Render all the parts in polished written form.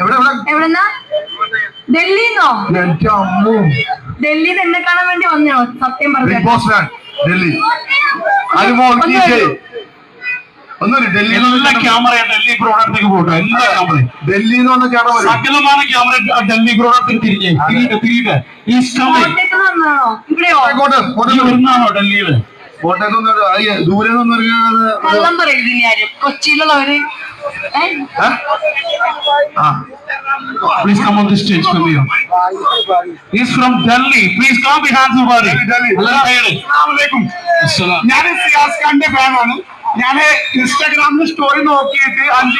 എവിടെന്നാ? ഡൽഹിന്നോ? ഡൽഹിന്ന് എന്നെ കാണാൻ വേണ്ടി വന്നോ? സത്യം പറഞ്ഞു. എല്ലാ ക്യാമറ ഡൽഹി ബ്രോഡത്തേക്ക് പോട്ടോ. എല്ലാ ക്യാമറയും ഡൽഹിന്ന് വന്ന ക്യാമറ, സകലமான ക്യാമറ ഡൽഹി ബ്രോഡത്തേക്ക് തിരികെ ഇവിടെയാണോ ഡൽഹിയില്? കോട്ടയത്ത് ദൂരെ കള്ളം പറയുന്നില്ല ആരും. കൊച്ചിയിലുള്ളവര് Please come on the stage for me. He's from Delhi. Please come behind the body. ഞാൻ സിയാസ് ഖാന്റെ ഫാനാണ്. ഞാൻ ഇൻസ്റ്റാഗ്രാമിൽ സ്റ്റോറി നോക്കിയിട്ട് 5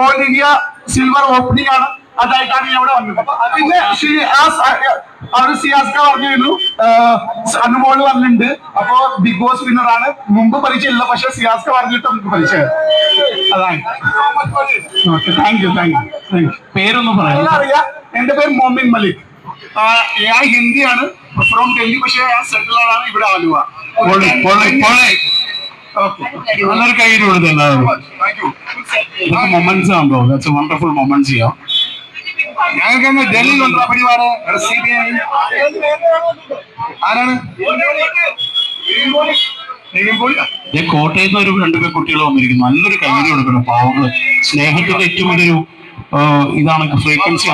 ഓൾ ഇന്ത്യ സിൽവർ ഓപ്പണിംഗ് ആണ്, അതായിട്ടാണ് ഞാൻ ഇവിടെ വന്നത്. പിന്നെ അവര് സിയാസ് ഖാൻ പറഞ്ഞിരുന്നു അനുമോള് വന്നിട്ടുണ്ട്, അപ്പൊ ബിഗ് ബോസ് വിന്നറാണ്. മുമ്പ് പരിചയമില്ല, പക്ഷെ സിയാസ് ഖാൻ പറഞ്ഞിട്ട് നമുക്ക് പരിചയം. അതാണ്. Thank you. പേരൊന്നും പറയാം. അറിയാം, എന്റെ പേര് മോമിൻ മലിക്. ഞാൻ ഹിന്ദിയാണ്, ഫ്രോം ഡൽഹി, പക്ഷെ ഞാൻ സെറ്റിൽ ആണ് ഇവിടെ ആലുവ. നല്ലൊരു കൈ കൊടുത്തത് മൊമെന്റ്സ് ആണോ? That's A wonderful moments. ഞങ്ങൾക്ക് ഡൽഹിയിൽ ഉണ്ടോ പരിപാടി? ആരാണ്? കോട്ടയത്ത് ഒരു 2 കുട്ടികൾ വന്നിരിക്കുന്നു. നല്ലൊരു കൈ കൊടുക്കണം. പാവങ്ങള് സ്നേഹത്തിന്റെ ഏറ്റവും വലിയൊരു ഇതാണ് ഫ്രീക്വൻസി.